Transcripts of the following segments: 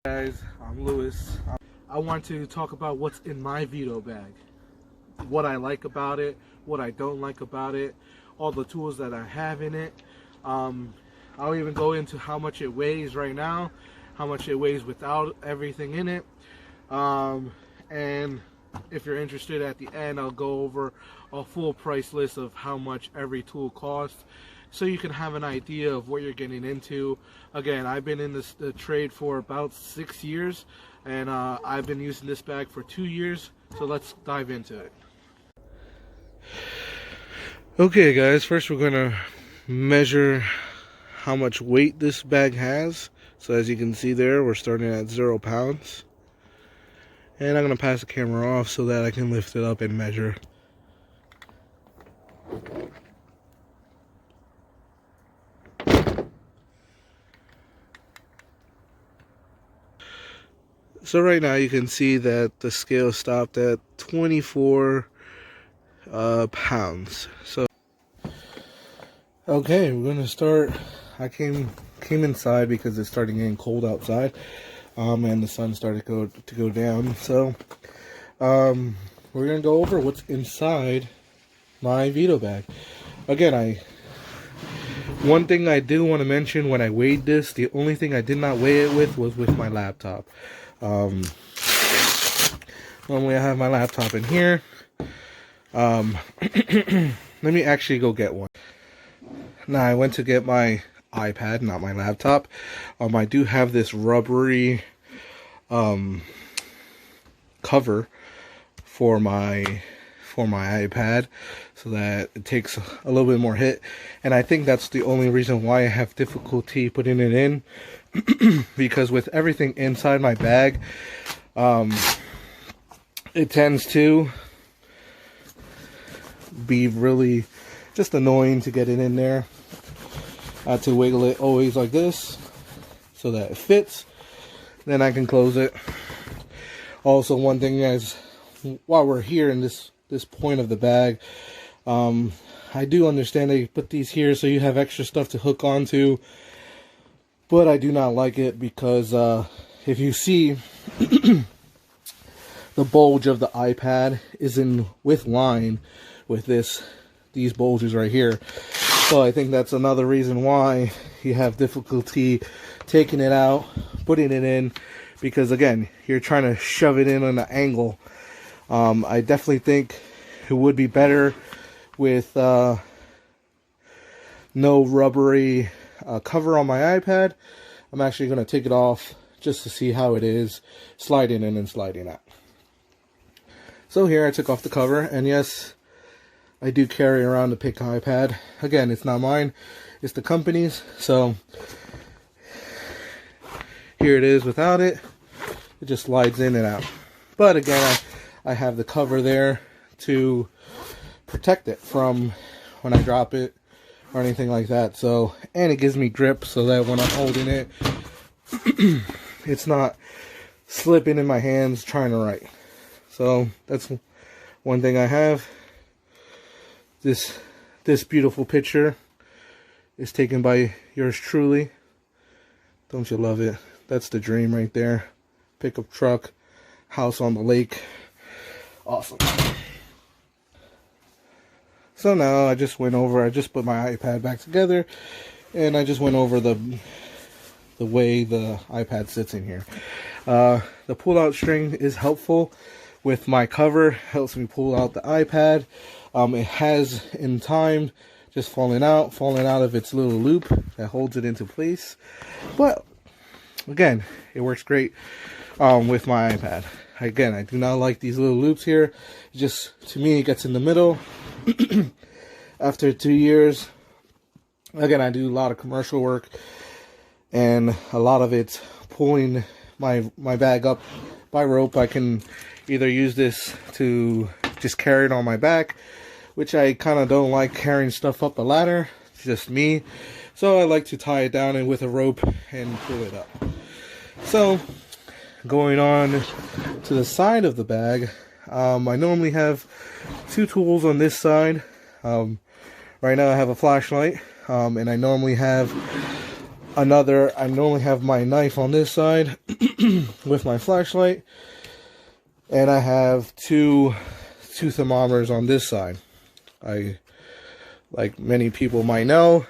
Guys, I'm Lewis. I want to talk about what's in my Veto bag, what I like about it, what I don't like about it, all the tools that I have in it. I'll even go into how much it weighs right now, how much it weighs without everything in it, and if you're interested at the end, I'll go over a full price list of how much every tool costs, so you can have an idea of what you're getting into. Again, I've been in this trade for about 6 years, and I've been using this bag for 2 years, so let's dive into it. Okay guys, first we're going to measure how much weight this bag has. So as you can see there, we're starting at 0 pounds. And I'm going to pass the camera off so that I can lift it up and measure. So right now you can see that the scale stopped at 24 pounds. So okay, we're going to start. I came inside because it's starting getting cold outside, and the sun started to go down. So we're going to go over what's inside my Veto bag. Again, one thing I do want to mention, when I weighed this, the only thing I did not weigh it with was with my laptop. Normally I have my laptop in here. Let me actually go get one. Now I went to get my iPad, not my laptop. I do have this rubbery cover for my iPad, so that it takes a little bit more hit, and I think that's the only reason why I have difficulty putting it in. Because with everything inside my bag, it tends to be really just annoying to get it in there. I have to wiggle it always like this so that it fits, then I can close it. Also, one thing is, while we're here in this point of the bag, I do understand they put these here so you have extra stuff to hook onto, but I do not like it because if you see, the bulge of the iPad is in with line with these bulges right here. So I think that's another reason why you have difficulty taking it out, putting it in, because again, you're trying to shove it in on an angle. I definitely think it would be better with no rubbery cover on my iPad. I'm actually going to take it off just to see how it is sliding in and sliding out. So here I took off the cover, and yes, I do carry around the Pick iPad. Again, it's not mine, it's the company's. So here it is without it. It just slides in and out. But again, I have the cover there to protect it from when I drop it or anything like that. So, and it gives me grip so that when I'm holding it, it's not slipping in my hands trying to write. So that's one thing I have. This beautiful picture is taken by yours truly. Don't you love it? That's the dream right there. Pickup truck, house on the lake. Awesome. So now I just put my iPad back together, and I just went over the way the iPad sits in here. The pull-out string is helpful with my cover. Helps me pull out the iPad. It has in time just fallen out of its little loop that holds it into place. But again, it works great with my iPad. Again, I do not like these little loops here. Just, to me, it gets in the middle. After 2 years, again, I do a lot of commercial work, and a lot of it's pulling my bag up by rope. I can either use this to just carry it on my back, which I kind of don't like carrying stuff up a ladder. It's just me. So I like to tie it down with a rope and pull it up. So going on to the side of the bag, I normally have 2 tools on this side. Right now I have a flashlight, and I normally have I normally have my knife on this side with my flashlight, and I have two thermometers on this side. Like many people might know,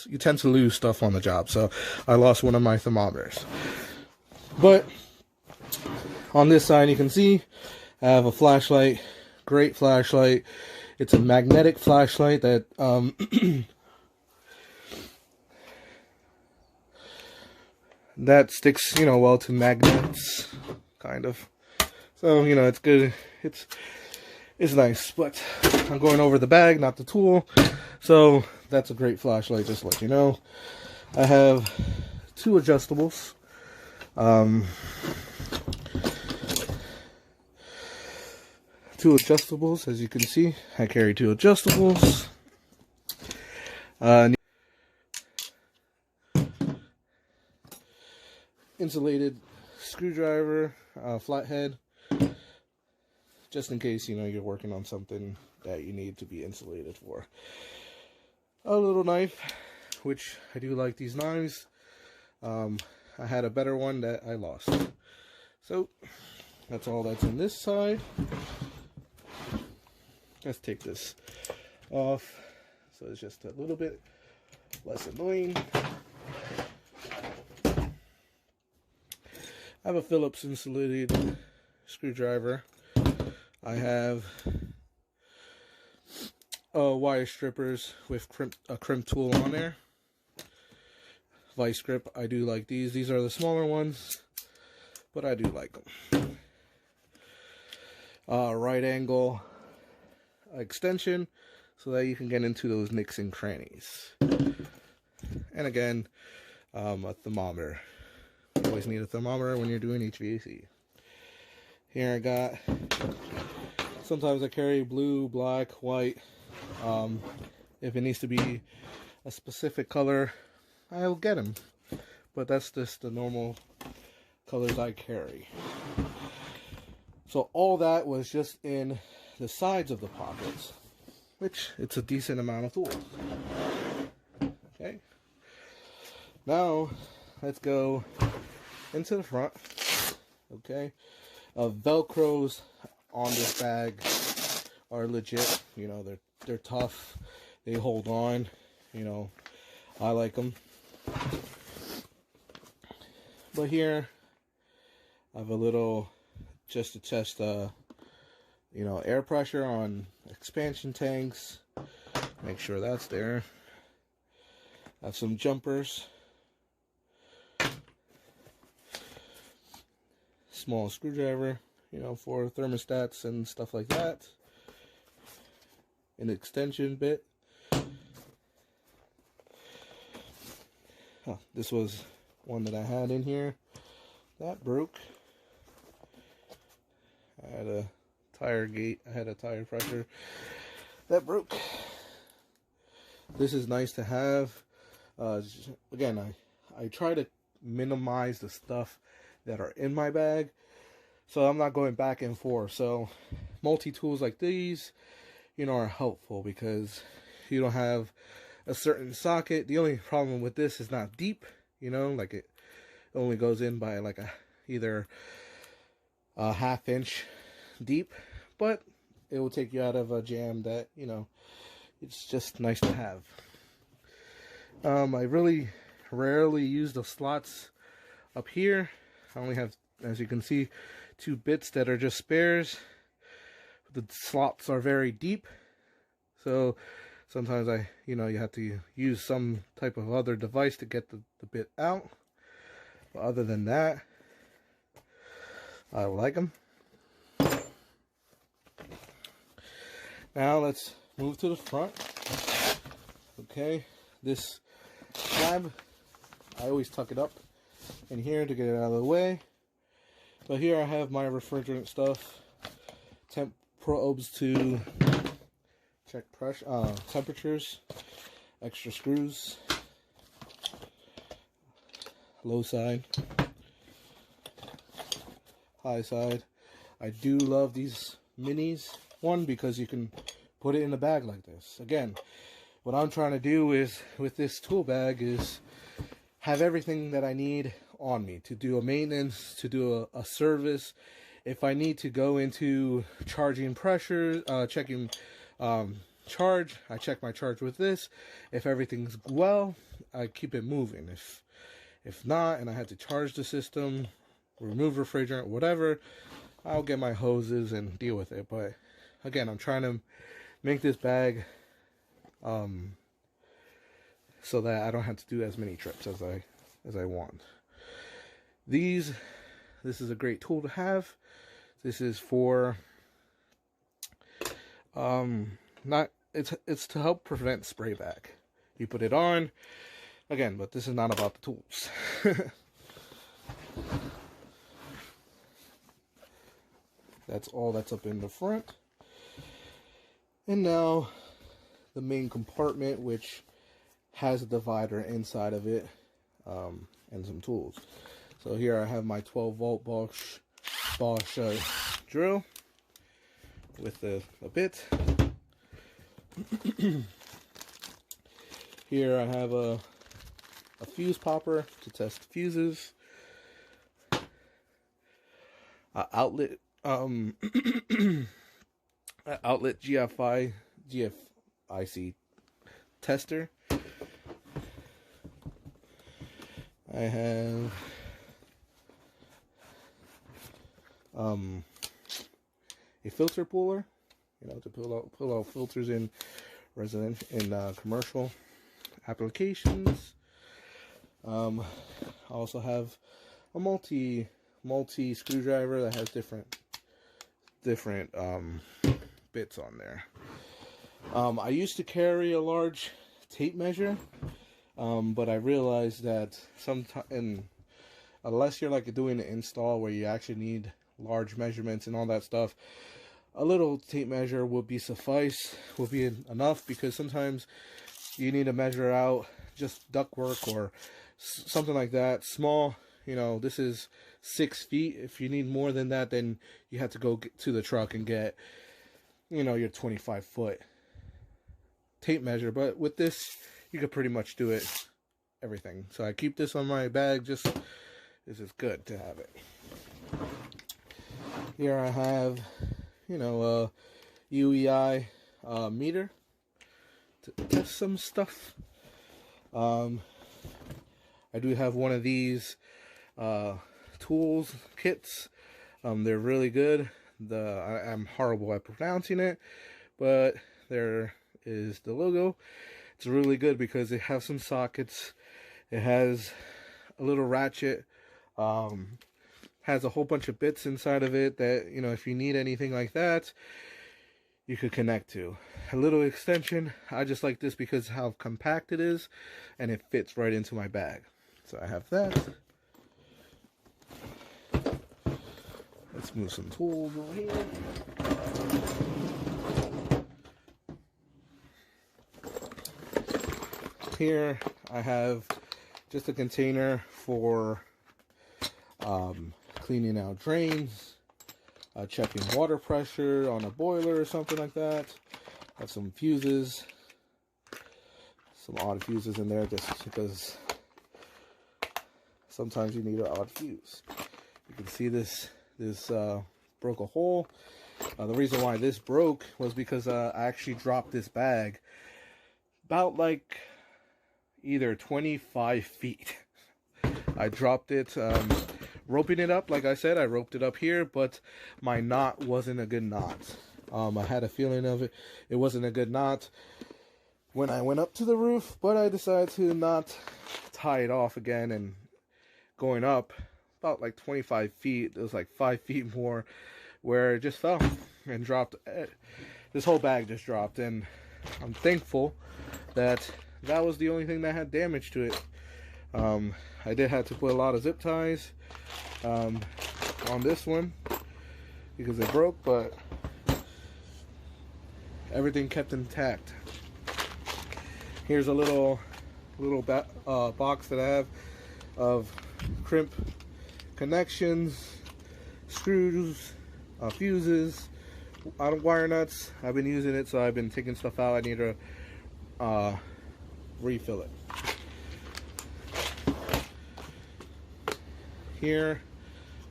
you tend to lose stuff on the job, so I lost one of my thermometers. But on this side, you can see I have a flashlight, great flashlight. It's a magnetic flashlight that that sticks, well to magnets, kind of. So, it's good. It's nice, but I'm going over the bag, not the tool. So that's a great flashlight, just to let you know. I have two adjustables. Two adjustables, as you can see. I carry two adjustables. Insulated screwdriver, flathead, just in case you're working on something that you need to be insulated for. A little knife, which I do like these knives. I had a better one that I lost. So that's all that's on this side. Let's take this off so it's just a little bit less annoying. I have a Phillips insulated screwdriver. I have wire strippers with a crimp tool on there. Vice grip, I do like these. These are the smaller ones, but I do like them. Right angle extension so that you can get into those nicks and crannies. And again, a thermometer. You always need a thermometer when you're doing HVAC. Here I got, sometimes I carry blue, black, white. If it needs to be a specific color, I'll get them. But that's just the normal colors I carry. So all that was just in the sides of the pockets, which it's a decent amount of tools. Okay. Now let's go into the front. Okay. Velcros on this bag are legit. They're tough. They hold on. I like them. But here I have a little, just to test air pressure on expansion tanks. Make sure that's there. I have some jumpers. Small screwdriver, for thermostats and stuff like that. An extension bit. This was one that I had in here that broke. I had a tire gate, I had a tire pressure that broke. This is nice to have. Again, I try to minimize the stuff that are in my bag, so I'm not going back and forth. So multi-tools like these, are helpful because you don't have a certain socket. The only problem with this is not deep, like it only goes in by like either a ½ inch deep, but it will take you out of a jam that, it's just nice to have. I really rarely use the slots up here. I only have, as you can see, 2 bits that are just spares. The slots are very deep, so sometimes you have to use some type of other device to get the bit out. But other than that, I like them. Now let's move to the front. Okay, this tab, I always tuck it up in here to get it out of the way. But here I have my refrigerant stuff, temp probes to check pressure, temperatures, extra screws, low side, high side. I do love these minis. One, because you can put it in a bag like this. Again, what I'm trying to do is with this tool bag is have everything that I need on me to do a maintenance, to do a service. If I need to go into charging pressure, checking charge, I check my charge with this. If everything's well, I keep it moving. If not, and I have to charge the system, remove refrigerant, whatever, I'll get my hoses and deal with it. But again, I'm trying to make this bag so that I don't have to do as many trips as I want. This is a great tool to have. This is for it's to help prevent spray back. You put it on again, but this is not about the tools. That's all that's up in the front. And now the main compartment, which has a divider inside of it, and some tools. So here I have my 12-volt Bosch drill with a bit. Here I have a fuse popper to test fuses. Outlet GFIC tester. I have a filter puller, to pull out filters in commercial applications. I also have a multi screwdriver that has different bits on there. I used to carry a large tape measure, but I realized that unless you're like doing an install where you actually need large measurements and all that stuff, a little tape measure would be enough, because sometimes you need to measure out just ductwork or something like that small. This is 6 feet. If you need more than that, then you have to go to the truck and get your 25-foot tape measure. But with this, you could pretty much do everything. So I keep this on my bag. This is good to have it. Here I have, a UEI meter to test some stuff. I do have one of these tools kits. They're really good. I'm horrible at pronouncing it, but there is the logo. It's really good because it has some sockets. It has a little ratchet. Has a whole bunch of bits inside of it that, if you need anything like that, you could connect to. A little extension. I just like this because how compact it is, and it fits right into my bag. So I have that. Let's move some tools over here. Here I have just a container for cleaning out drains, checking water pressure on a boiler or something like that. I have some fuses, some odd fuses in there, just because sometimes you need an odd fuse. You can see this broke a hole. The reason why this broke was because I actually dropped this bag about like either 25 feet. I dropped it, roping it up. Like I said, I roped it up here, but my knot wasn't a good knot. I had a feeling of it wasn't a good knot when I went up to the roof, but I decided to not tie it off again, and going up about like 25 feet, it was like 5 feet more, where it just fell and dropped. This whole bag just dropped, and I'm thankful that was the only thing that had damage to it. I did have to put a lot of zip ties on this one because it broke, but everything kept intact. Here's a little box that I have of crimp connections, screws, fuses, wire nuts. I've been using it, so I've been taking stuff out. I need to refill it. Here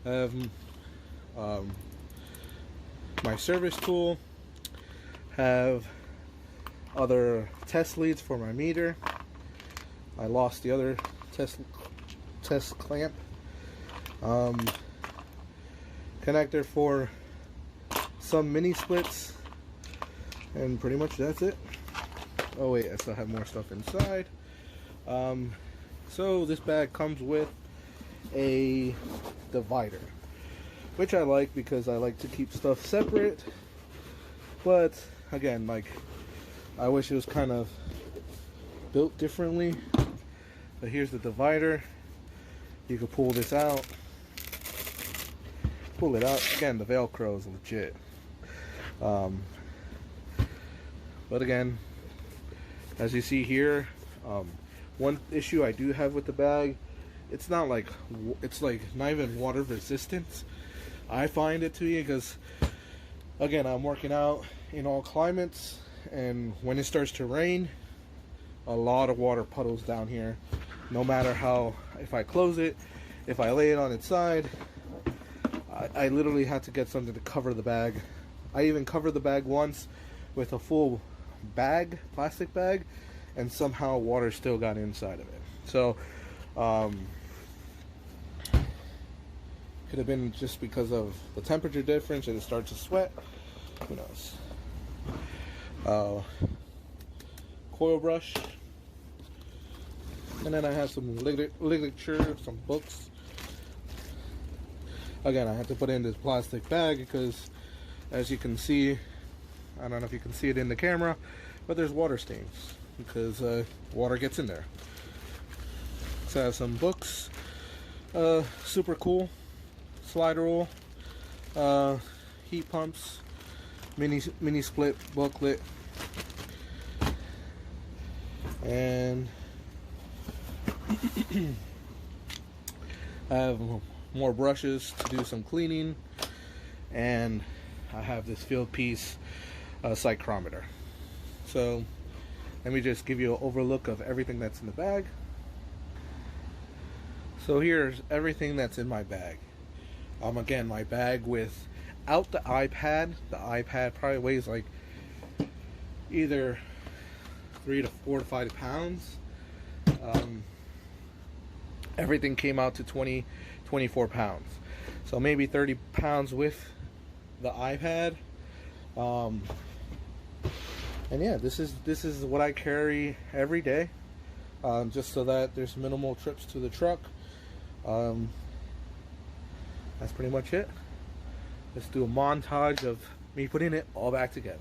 I have my service tool, have other test leads for my meter. I lost the other test clamp, connector for some mini splits, and pretty much that's it. Oh wait, I still have more stuff inside. So this bag comes with a divider, which I like because I like to keep stuff separate, but again, like, I wish it was kind of built differently. But here's the divider. You can pull this out, pull it out. Again, the Velcro is legit. But again, as you see here, one issue I do have with the bag, it's not like, it's like not even water resistant, I find it to you, because again, I'm working out in all climates, and when it starts to rain, a lot of water puddles down here. No matter how, if I close it, if I lay it on its side, I literally had to get something to cover the bag. I even covered the bag once with a full bag, plastic bag, and somehow water still got inside of it. So could have been just because of the temperature difference and it starts to sweat, who knows. Coil brush, and then I have some literature, some books. Again, I had to put in this plastic bag because, as you can see, I don't know if you can see it in the camera, but there's water stains because water gets in there. So I have some books, super cool, slide rule, heat pumps, mini split booklet, and I have more brushes to do some cleaning, and I have this field piece psychrometer. So let me just give you an overlook of everything that's in the bag. So here's everything that's in my bag. Again, my bag without the iPad. The iPad probably weighs like either 3 to 4 to 5 pounds. Everything came out to 24 pounds. So maybe 30 pounds with the iPad. And yeah, this is what I carry every day, just so that there's minimal trips to the truck. That's pretty much it. Let's do a montage of me putting it all back together.